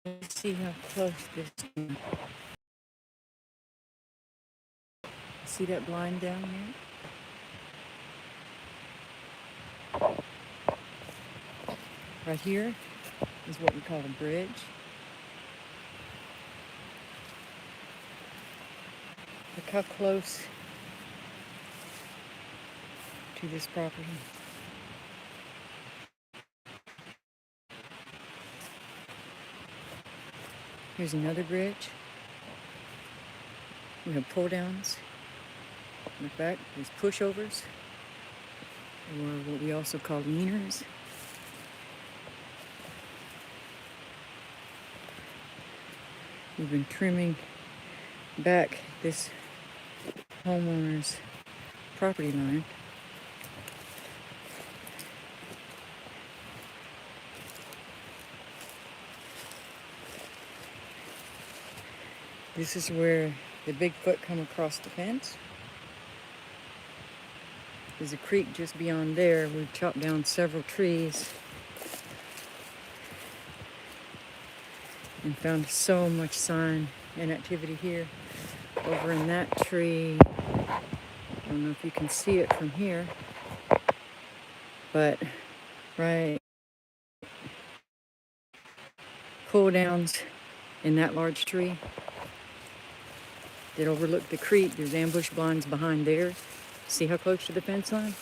Let's see how close this is. See that blind down there? Right here is what we call a bridge. Look how close to this property. Here's another bridge. We have pull downs. Look back, there's pushovers, or what we also call leaners. We've been trimming back this homeowner's property line. This is where the Bigfoot come across the fence. There's a creek just beyond there. We've chopped down several trees and found so much sign and activity here. Over in that tree, I don't know if you can see it from here, but right, pull downs in that large tree that overlook the creek. There's ambush blinds behind there. See how close to the fence line?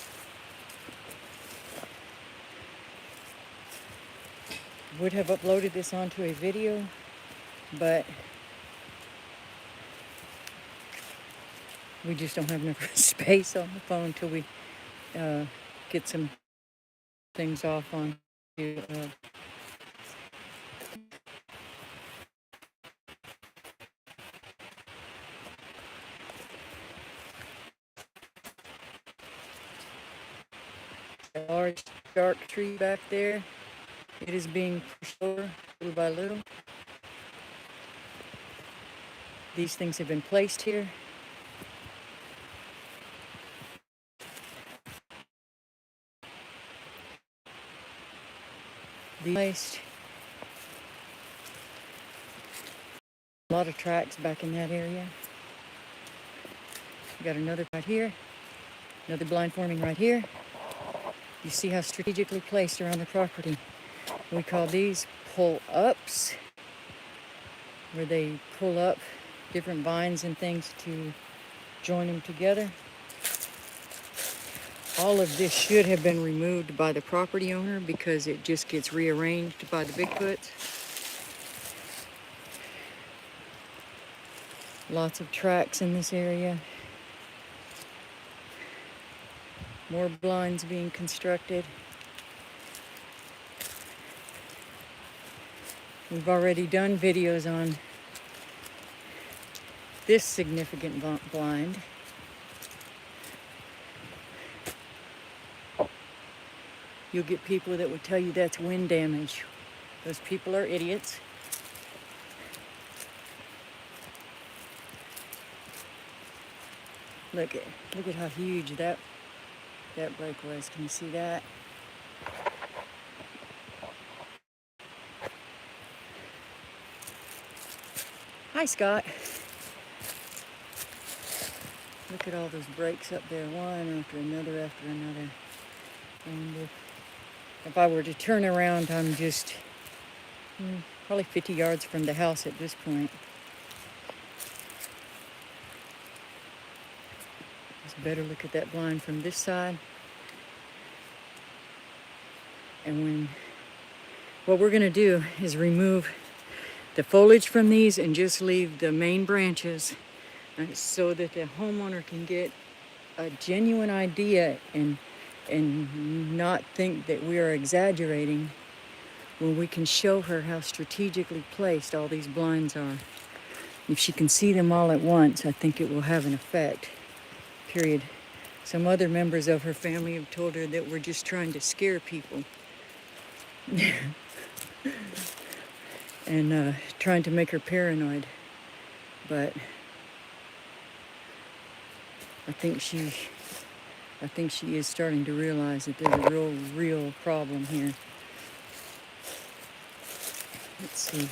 Would have uploaded this onto a video, but we just don't have enough space on the phone until we get some things off on a large dark tree back there. It is being pushed over little by little. These things have been placed here. Placed. A lot of tracks back in that area. We got another right here. Another blind forming right here. You see how strategically placed around the property. We call these pull-ups, where they pull up different vines and things to join them together. All of this should have been removed by the property owner because it just gets rearranged by the Bigfoots. Lots of tracks in this area. More blinds being constructed. We've already done videos on this significant blind. You'll get people that would tell you that's wind damage. Those people are idiots. Look at how huge that break was. Can you see that? Hi, Scott. Look at all those breaks up there, one after another after another. And if I were to turn around, I'm just probably 50 yards from the house at this point. Just better look at that blind from this side. And what we're gonna do is remove the foliage from these and just leave the main branches so that the homeowner can get a genuine idea and not think that we are exaggerating when we can show her how strategically placed all these blinds are. If she can see them all at once, I think it will have an effect, period. Some other members of her family have told her that we're just trying to scare people and trying to make her paranoid. But I think she is starting to realize that there's a real problem here. Let's see.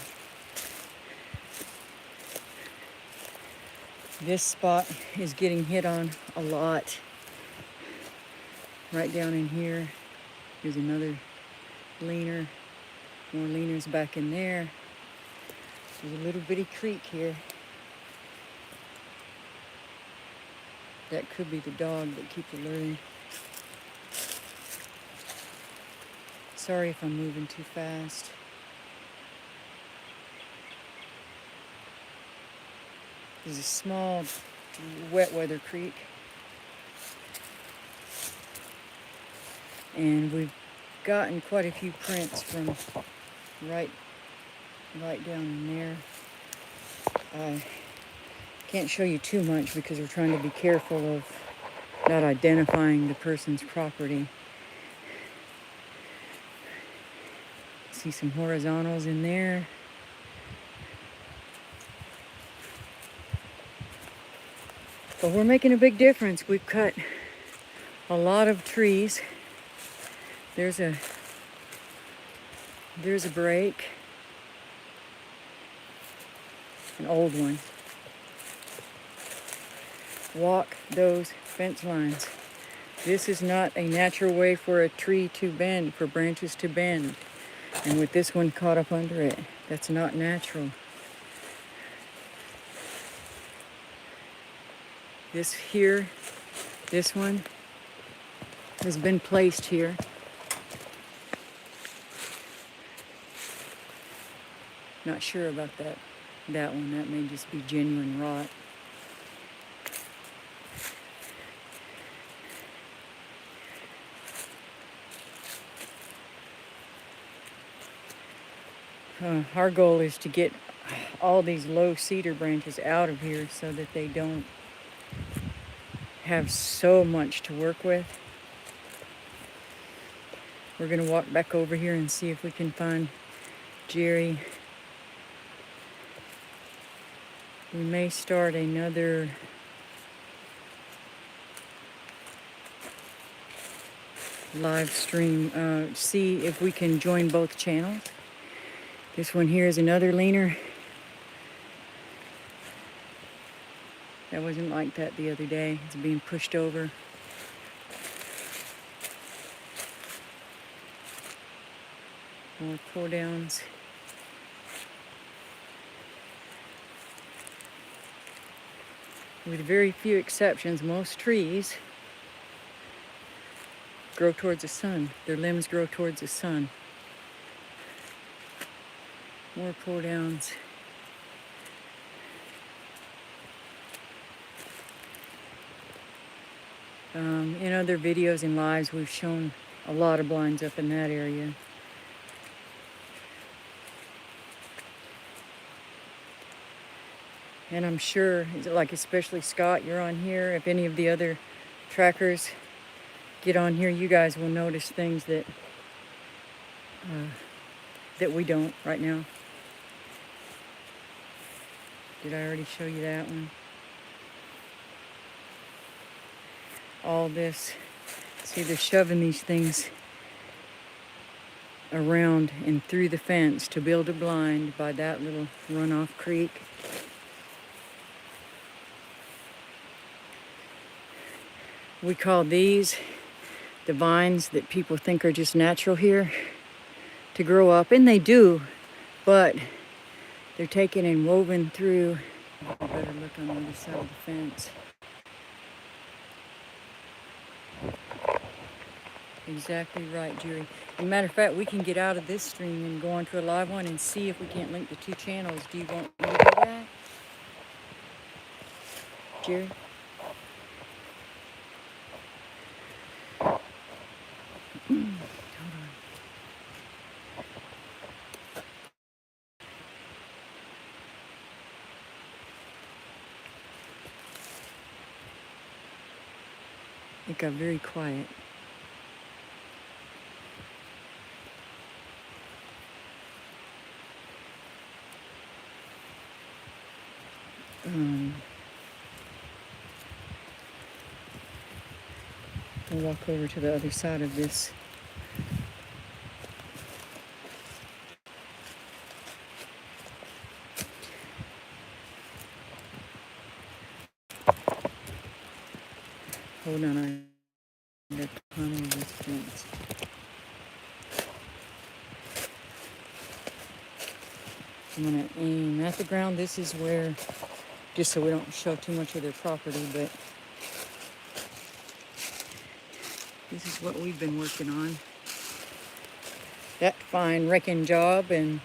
This spot is getting hit on a lot. Right down in here, there's another leaner. More leaners back in there. There's a little bitty creek here. That could be the dog that keeps alerting. Sorry if I'm moving too fast. There's a small wet weather creek. And we've gotten quite a few prints from right down in there. I can't show you too much because we're trying to be careful of not identifying the person's property. See some horizontals in there. But we're making a big difference. We've cut a lot of trees. There's a break. An old one. Walk those fence lines. This is not a natural way for a tree to bend, for branches to bend. And with this one caught up under it, that's not natural. This here, this one has been placed here. Not sure about that one. That may just be genuine rot. Our goal is to get all these low cedar branches out of here so that they don't have so much to work with. We're going to walk back over here and see if we can find Jerry. We may start another live stream, see if we can join both channels. This one here is another leaner. That wasn't like that the other day. It's being pushed over. More pull downs. With very few exceptions, most trees grow towards the sun. Their limbs grow towards the sun. More pull downs. In other videos and lives, we've shown a lot of blinds up in that area. And I'm sure, like especially Scott, you're on here. If any of the other trackers get on here, you guys will notice things that we don't right now. Did I already show you that one? All this, see, they're shoving these things around and through the fence to build a blind by that little runoff creek. We call these the vines that people think are just natural here to grow up, and they do, but they're taken and woven through. I better look on the other side of the fence. Exactly right, Jerry. As a matter of fact, we can get out of this stream and go on to a live one and see if we can't link the two channels. Do you want me to do that, Jerry? Hold on. It got very quiet. We'll walk over to the other side of this. Hold on, I got to climb over this fence. I'm gonna aim at the ground. This is where, just so we don't show too much of their property, but this is what we've been working on. That fine wrecking job and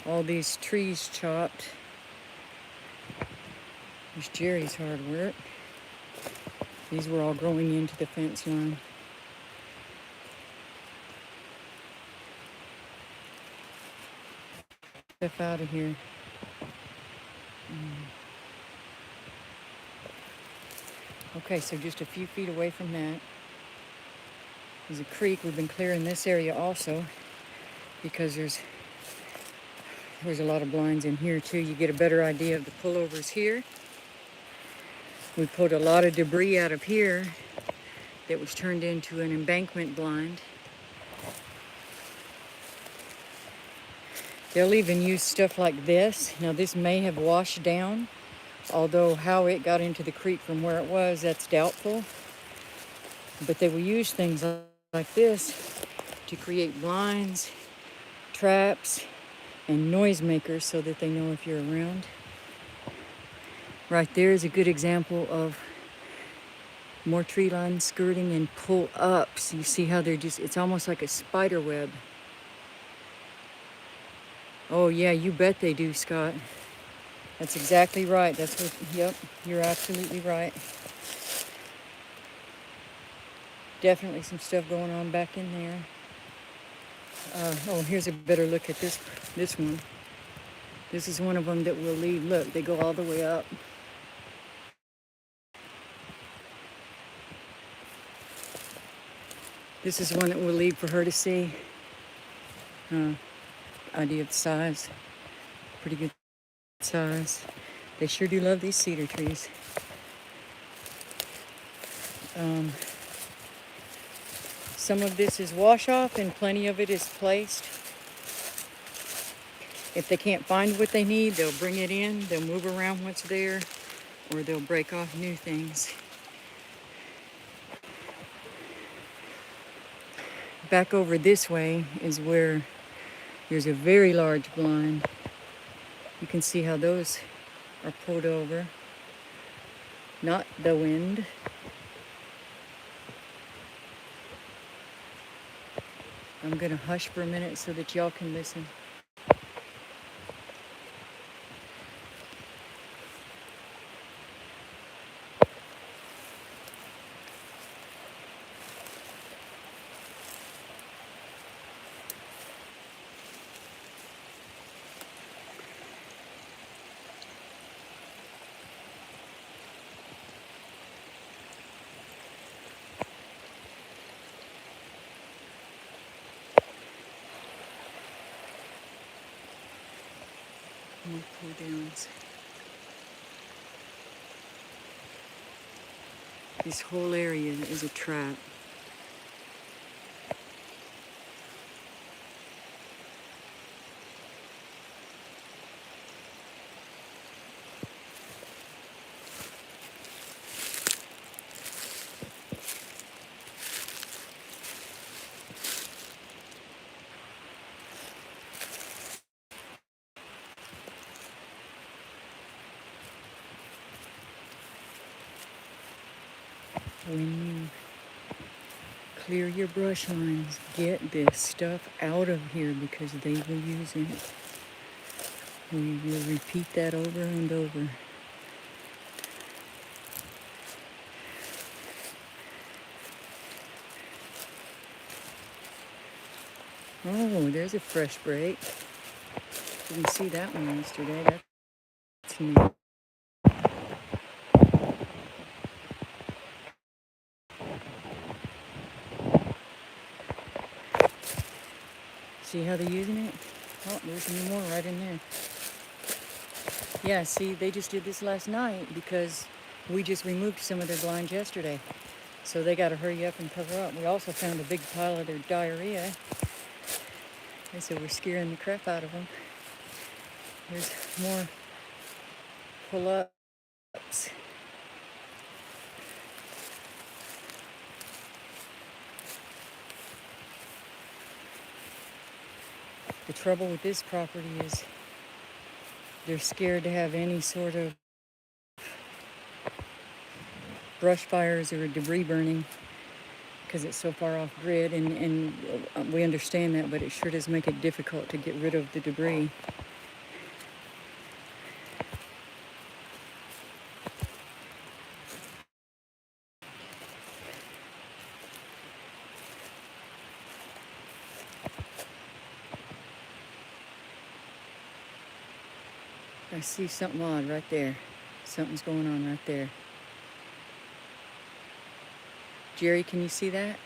all these trees chopped. There's Jerry's hard work. These were all growing into the fence line. Stuff out of here. Okay, so just a few feet away from that is a creek. We've been clearing this area also because there's a lot of blinds in here too. You get a better idea of the pullovers here. We pulled a lot of debris out of here that was turned into an embankment blind. They'll even use stuff like this. Now this may have washed down, although how it got into the creek from where it was, that's doubtful. But they will use things like this to create blinds, traps, and noisemakers so that they know if you're around. Right there is a good example of more tree line skirting and pull ups. You see how they're just, it's almost like a spider web. Oh yeah, you bet they do, Scott. That's exactly right. That's what, yep, you're absolutely right. Definitely some stuff going on back in there. Oh, here's a better look at this one. This is one of them that we'll leave. Look, they go all the way up. This is one that we'll leave for her to see. Idea of the size. Pretty good size. They sure do love these cedar trees. Some of this is wash off and plenty of it is placed. If they can't find what they need, they'll bring it in, they'll move around what's there, or they'll break off new things. Back over this way is where there's a very large blind. You can see how those are pulled over. Not the wind. I'm gonna hush for a minute so that y'all can listen. More pull downs. This whole area is a trap. When you clear your brush lines, get this stuff out of here because they will use it. We will repeat that over and over. Oh, there's a fresh break. Didn't see that one yesterday. That's new. See how they're using it? Oh, there's some more right in there. Yeah, see, they just did this last night because we just removed some of their blinds yesterday. So they got to hurry up and cover up. We also found a big pile of their diarrhea. And so we're scaring the crap out of them. There's more pull-ups. The trouble with this property is they're scared to have any sort of brush fires or debris burning because it's so far off grid, and we understand that, but it sure does make it difficult to get rid of the debris. I see something odd right there. Something's going on right there. Jerry, can you see that?